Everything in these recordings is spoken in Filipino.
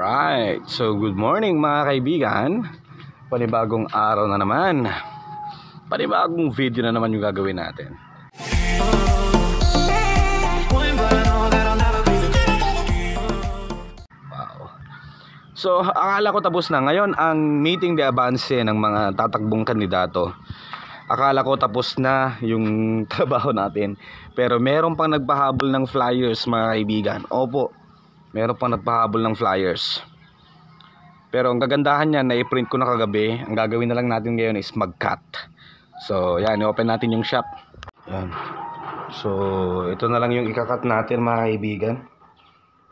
Alright, so good morning mga kaibigan. Panibagong araw na naman. Panibagong video na naman yung gagawin natin. Wow. So akala ko tapos na. Ngayon ang meeting de avance ng mga tatakbong kandidato. Akala ko tapos na yung trabaho natin. Pero meron pang nagpahabol ng flyers mga kaibigan. Opo, meron pang nagpahabol ng flyers. Pero ang kagandahan niyan, na-print ko na kagabi. Ang gagawin na lang natin ngayon is mag-cut. So yan, i-open natin yung shop. Yan. So ito na lang yung ikakat natin mga kaibigan.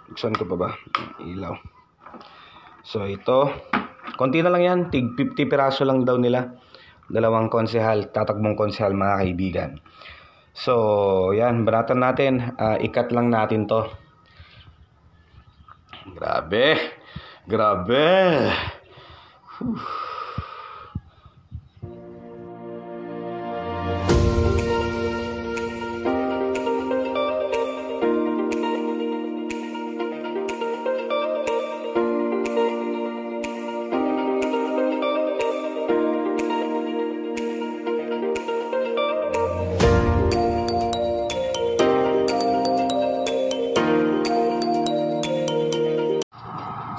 Buksan ko pa ba? Ilaw. So ito, konti na lang yan. Tig 50 piraso lang daw nila. Dalawang konsehal, tatakbong konsehal mga kaibigan. So yan, banatan natin. Ikat lang natin to. Grabe. Grabe.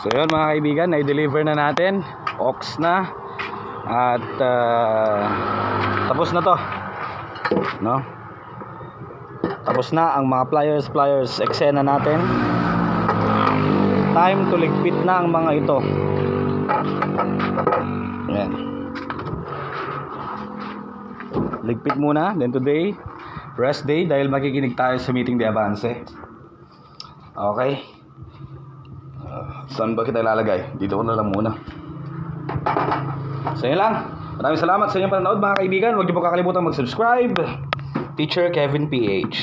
So yun mga kaibigan, na-deliver na natin. Ox na. At tapos na to, no? Tapos na ang mga pliers eksena natin. Time to ligpit na ang mga ito. Ayan. Ligpit muna. Then today, rest day, dahil makikinig tayo sa meeting de avance. Okay. Saan ba kita ilalagay? Dito ko na lang muna. So yun lang. Maraming salamat sa inyong panonood mga kaibigan. Huwag niyo po kakalimutan mag-subscribe. Teacher Kevin PH.